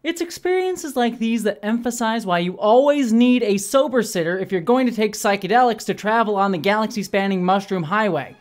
It's experiences like these that emphasize why you always need a sober sitter if you're going to take psychedelics to travel on the galaxy-spanning Mushroom Highway.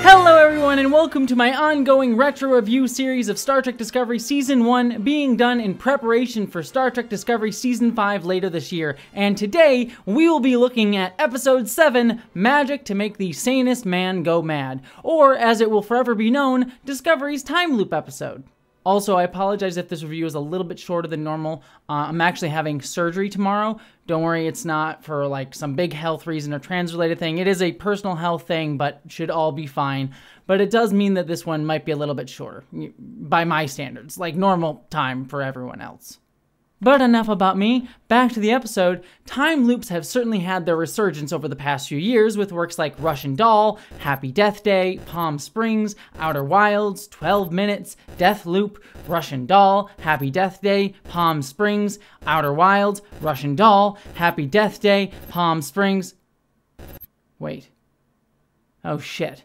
Hello everyone and welcome to my ongoing retro review series of Star Trek Discovery Season 1 being done in preparation for Star Trek Discovery Season 5 later this year. And today we will be looking at Episode 7, Magic to Make the Sanest Man Go Mad, or as it will forever be known, Discovery's Time Loop episode. Also, I apologize if this review is a little bit shorter than normal. I'm actually having surgery tomorrow. Don't worry, it's not for like some big health reason or trans-related thing. It is a personal health thing, but should all be fine. But it does mean that this one might be a little bit shorter, by my standards, like normal time for everyone else. But enough about me, back to the episode. Time loops have certainly had their resurgence over the past few years with works like Russian Doll, Happy Death Day, Palm Springs, Outer Wilds, 12 Minutes, Death Loop, Russian Doll, Happy Death Day, Palm Springs, Outer Wilds, Russian Doll, Happy Death Day, Palm Springs. Wait. Oh shit.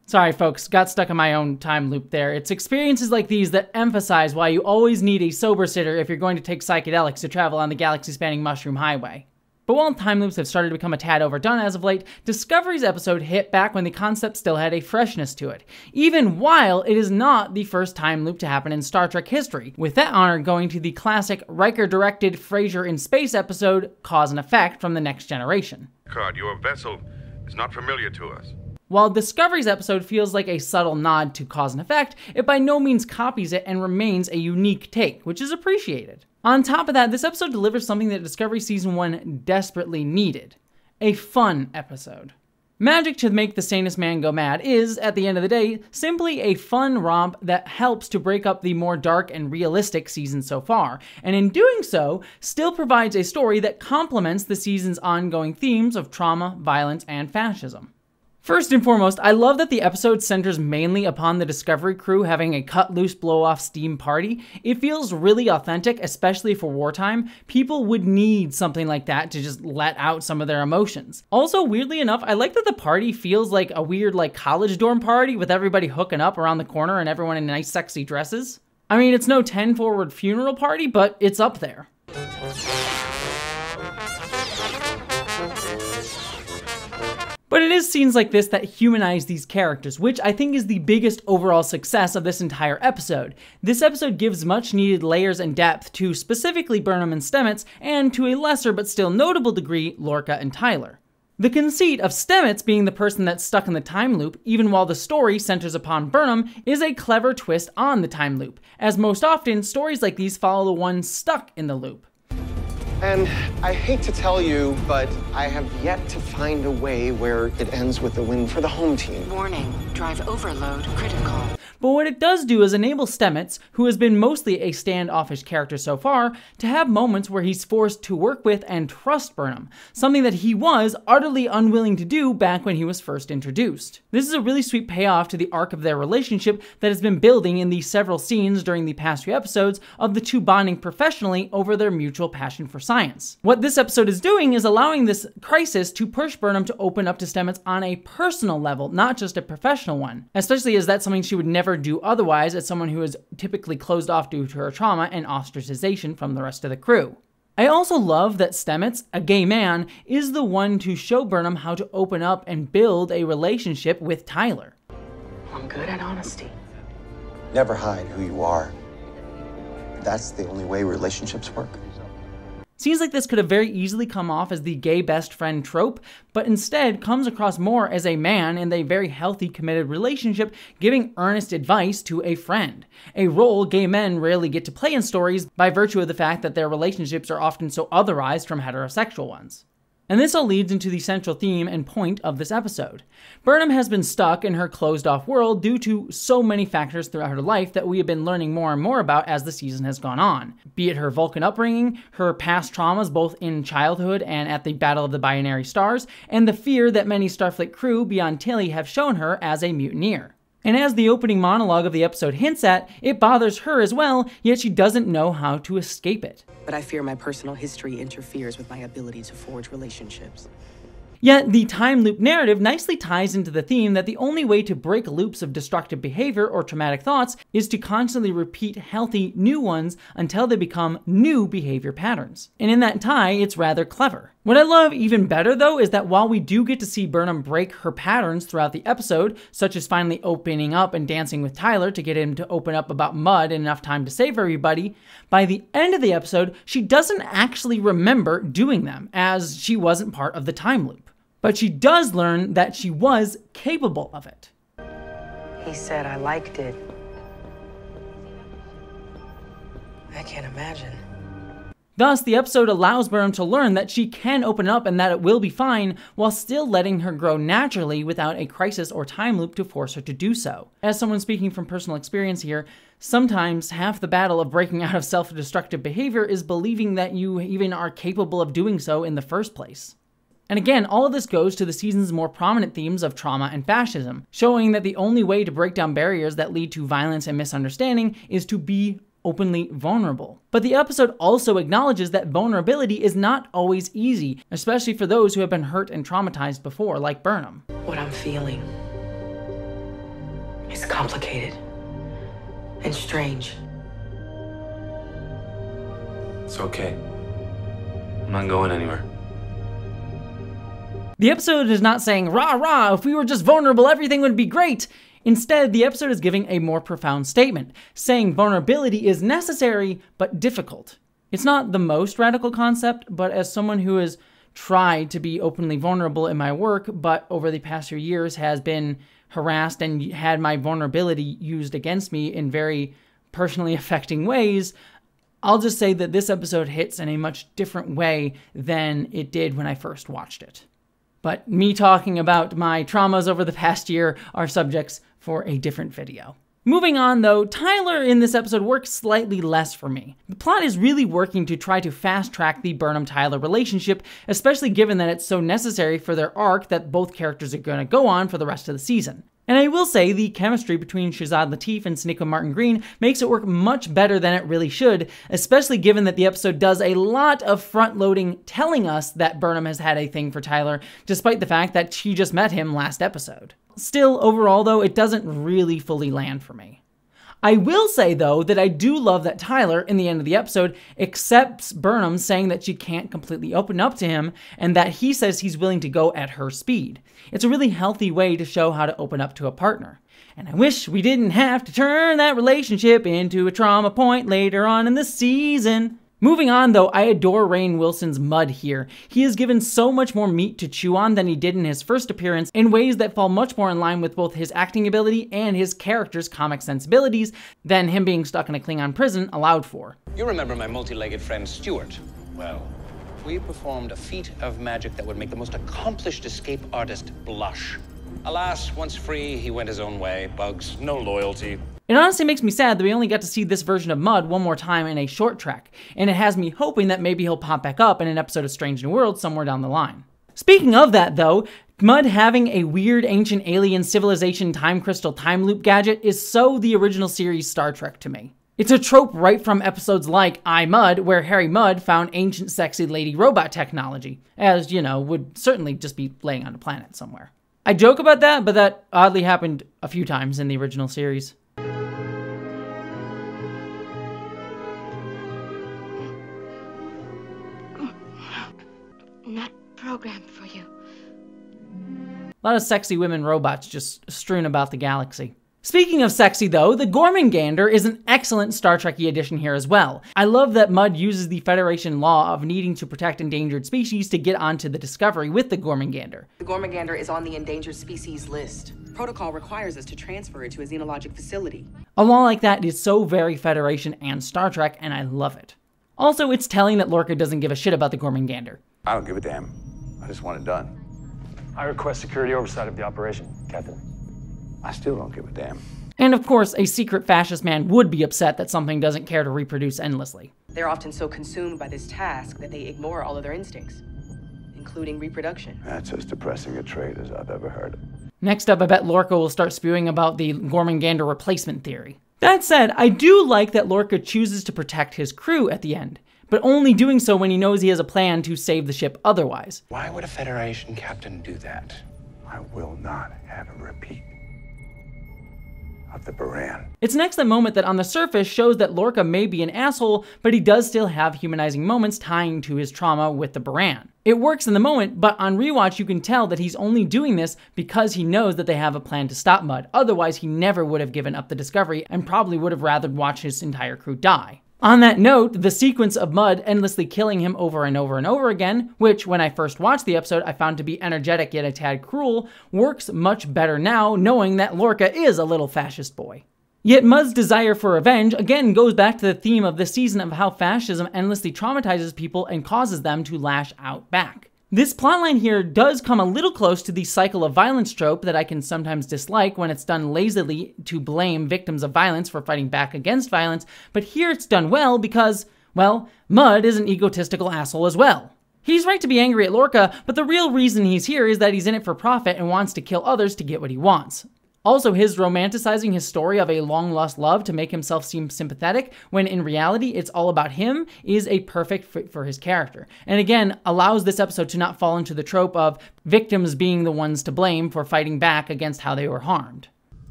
Sorry folks, got stuck in my own time loop there. It's experiences like these that emphasize why you always need a sober sitter if you're going to take psychedelics to travel on the galaxy-spanning Mushroom Highway. But while time loops have started to become a tad overdone as of late, Discovery's episode hit back when the concept still had a freshness to it, even while it is not the first time loop to happen in Star Trek history, with that honor going to the classic Riker-directed Frasier in Space episode, Cause and Effect from The Next Generation. Picard, your vessel is not familiar to us. While Discovery's episode feels like a subtle nod to Cause and Effect, it by no means copies it and remains a unique take, which is appreciated. On top of that, this episode delivers something that Discovery Season 1 desperately needed. A fun episode. Magic to Make the Sanest Man Go Mad is, at the end of the day, simply a fun romp that helps to break up the more dark and realistic season so far, and in doing so, still provides a story that complements the season's ongoing themes of trauma, violence, and fascism. First and foremost, I love that the episode centers mainly upon the Discovery crew having a cut-loose blow-off steam party. It feels really authentic, especially for wartime. People would need something like that to just let out some of their emotions. Also, weirdly enough, I like that the party feels like a weird college dorm party with everybody hooking up around the corner and everyone in nice sexy dresses. I mean, it's no 10 Forward funeral party, but it's up there. But it is scenes like this that humanize these characters, which I think is the biggest overall success of this entire episode. This episode gives much needed layers and depth to specifically Burnham and Stamets, and to a lesser but still notable degree, Lorca and Tyler. The conceit of Stamets being the person that's stuck in the time loop, even while the story centers upon Burnham, is a clever twist on the time loop, as most often, stories like these follow the one stuck in the loop. And I hate to tell you, but I have yet to find a way where it ends with the win for the home team. Warning, drive overload critical. But what it does do is enable Stamets, who has been mostly a standoffish character so far, to have moments where he's forced to work with and trust Burnham, something that he was utterly unwilling to do back when he was first introduced. This is a really sweet payoff to the arc of their relationship that has been building in the several scenes during the past few episodes of the two bonding professionally over their mutual passion for science. What this episode is doing is allowing this crisis to push Burnham to open up to Stamets on a personal level, not just a professional one, especially as that's something she would never do otherwise as someone who is typically closed off due to her trauma and ostracization from the rest of the crew. I also love that Stamets, a gay man, is the one to show Burnham how to open up and build a relationship with Tyler. I'm good at honesty. Never hide who you are. That's the only way relationships work. Scenes like this could have very easily come off as the gay best friend trope, but instead comes across more as a man in a very healthy, committed relationship giving earnest advice to a friend, a role gay men rarely get to play in stories by virtue of the fact that their relationships are often so otherized from heterosexual ones. And this all leads into the central theme and point of this episode. Burnham has been stuck in her closed-off world due to so many factors throughout her life that we have been learning more and more about as the season has gone on. Be it her Vulcan upbringing, her past traumas both in childhood and at the Battle of the Binary Stars, and the fear that many Starfleet crew beyond Tilly have shown her as a mutineer. And as the opening monologue of the episode hints at, it bothers her as well, yet she doesn't know how to escape it. But I fear my personal history interferes with my ability to forge relationships. Yet, the time loop narrative nicely ties into the theme that the only way to break loops of destructive behavior or traumatic thoughts is to constantly repeat healthy, new ones until they become new behavior patterns. And in that tie, it's rather clever. What I love even better though is that while we do get to see Burnham break her patterns throughout the episode, such as finally opening up and dancing with Tyler to get him to open up about Mudd in enough time to save everybody, by the end of the episode, she doesn't actually remember doing them, as she wasn't part of the time loop. But she does learn that she was capable of it. He said I liked it. I can't imagine. Thus, the episode allows Burnham to learn that she can open up and that it will be fine, while still letting her grow naturally without a crisis or time loop to force her to do so. As someone speaking from personal experience here, sometimes half the battle of breaking out of self-destructive behavior is believing that you even are capable of doing so in the first place. And again, all of this goes to the season's more prominent themes of trauma and fascism, showing that the only way to break down barriers that lead to violence and misunderstanding is to be openly vulnerable. But the episode also acknowledges that vulnerability is not always easy, especially for those who have been hurt and traumatized before, like Burnham. What I'm feeling is complicated and strange. It's okay. I'm not going anywhere. The episode is not saying, rah rah, if we were just vulnerable, everything would be great. Instead, the episode is giving a more profound statement, saying vulnerability is necessary but difficult. It's not the most radical concept, but as someone who has tried to be openly vulnerable in my work, but over the past few years has been harassed and had my vulnerability used against me in very personally affecting ways, I'll just say that this episode hits in a much different way than it did when I first watched it. But me talking about my traumas over the past year are subjects for a different video. Moving on though, Tyler in this episode works slightly less for me. The plot is really working to try to fast track the Burnham-Tyler relationship, especially given that it's so necessary for their arc that both characters are going to go on for the rest of the season. And I will say the chemistry between Shazad Latif and Sonequa Martin Green makes it work much better than it really should, especially given that the episode does a lot of front-loading telling us that Burnham has had a thing for Tyler, despite the fact that she just met him last episode. Still, overall though, it doesn't really fully land for me. I will say though that I do love that Tyler, in the end of the episode, accepts Burnham saying that she can't completely open up to him and that he says he's willing to go at her speed. It's a really healthy way to show how to open up to a partner. And I wish we didn't have to turn that relationship into a trauma point later on in the season. Moving on though, I adore Rainn Wilson's Mudd here. He is given so much more meat to chew on than he did in his first appearance in ways that fall much more in line with both his acting ability and his character's comic sensibilities than him being stuck in a Klingon prison allowed for. You remember my multi-legged friend Stuart? Well, we performed a feat of magic that would make the most accomplished escape artist blush. Alas, once free, he went his own way. Bugs, no loyalty. It honestly makes me sad that we only got to see this version of Mudd one more time in a short trek, and it has me hoping that maybe he'll pop back up in an episode of Strange New Worlds somewhere down the line. Speaking of that though, Mudd having a weird ancient alien civilization time crystal time loop gadget is so the original series Star Trek to me. It's a trope right from episodes like I, Mudd, where Harry Mudd found ancient sexy lady robot technology, as, you know, would certainly just be laying on a planet somewhere. I joke about that, but that oddly happened a few times in the original series. Not programmed for you. A lot of sexy women robots just strewn about the galaxy. Speaking of sexy though, the Gormengander is an excellent Star Trek-y addition here as well. I love that Mudd uses the Federation law of needing to protect endangered species to get onto the Discovery with the Gormengander. The Gormengander is on the endangered species list. Protocol requires us to transfer it to a xenologic facility. A law like that is so very Federation and Star Trek, and I love it. Also, it's telling that Lorca doesn't give a shit about the Gormengander. I don't give a damn. I just want it done. I request security oversight of the operation, Captain. I still don't give a damn. And of course, a secret fascist man would be upset that something doesn't care to reproduce endlessly. They're often so consumed by this task that they ignore all of their instincts, including reproduction. That's as depressing a trait as I've ever heard. Next up, I bet Lorca will start spewing about the Gormengander replacement theory. That said, I do like that Lorca chooses to protect his crew at the end, but only doing so when he knows he has a plan to save the ship otherwise. Why would a Federation captain do that? I will not have a repeat of the Baran. It's an excellent moment that on the surface shows that Lorca may be an asshole, but he does still have humanizing moments tying to his trauma with the Baran. It works in the moment, but on rewatch you can tell that he's only doing this because he knows that they have a plan to stop Mudd. Otherwise he never would have given up the Discovery and probably would have rather watched his entire crew die. On that note, the sequence of Mudd endlessly killing him over and over and over again, which when I first watched the episode I found to be energetic yet a tad cruel, works much better now knowing that Lorca is a little fascist boy. Yet Mudd's desire for revenge again goes back to the theme of this season of how fascism endlessly traumatizes people and causes them to lash out back. This plotline here does come a little close to the cycle of violence trope that I can sometimes dislike when it's done lazily to blame victims of violence for fighting back against violence, but here it's done well because, well, Mudd is an egotistical asshole as well. He's right to be angry at Lorca, but the real reason he's here is that he's in it for profit and wants to kill others to get what he wants. Also, his romanticizing his story of a long-lost love to make himself seem sympathetic, when in reality it's all about him, is a perfect fit for his character. And again, allows this episode to not fall into the trope of victims being the ones to blame for fighting back against how they were harmed.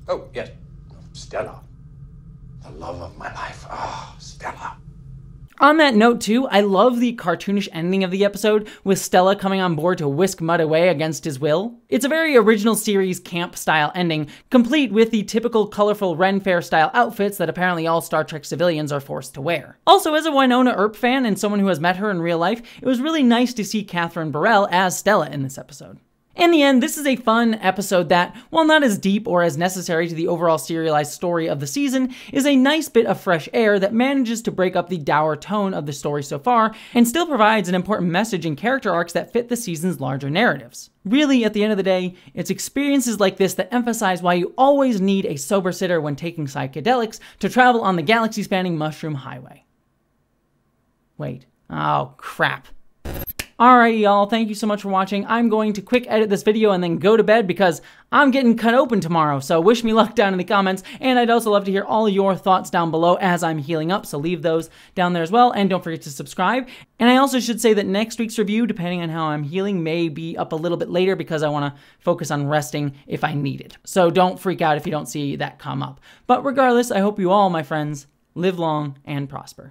Oh, yes. Stella. The love of my life. Oh, Stella. On that note too, I love the cartoonish ending of the episode with Stella coming on board to whisk Mudd away against his will. It's a very original series camp style ending, complete with the typical colorful Ren Fair style outfits that apparently all Star Trek civilians are forced to wear. Also, as a Wynonna Earp fan and someone who has met her in real life, it was really nice to see Catherine Burrell as Stella in this episode. In the end, this is a fun episode that, while not as deep or as necessary to the overall serialized story of the season, is a nice bit of fresh air that manages to break up the dour tone of the story so far, and still provides an important message and character arcs that fit the season's larger narratives. Really, at the end of the day, it's experiences like this that emphasize why you always need a sober sitter when taking psychedelics to travel on the galaxy-spanning Mushroom Highway. Wait. Oh, crap. Alrighty y'all, thank you so much for watching. I'm going to quick edit this video and then go to bed because I'm getting cut open tomorrow, so wish me luck down in the comments, and I'd also love to hear all of your thoughts down below as I'm healing up, so leave those down there as well, and don't forget to subscribe. And I also should say that next week's review, depending on how I'm healing, may be up a little bit later because I want to focus on resting if I need it. So don't freak out if you don't see that come up. But regardless, I hope you all, my friends, live long and prosper.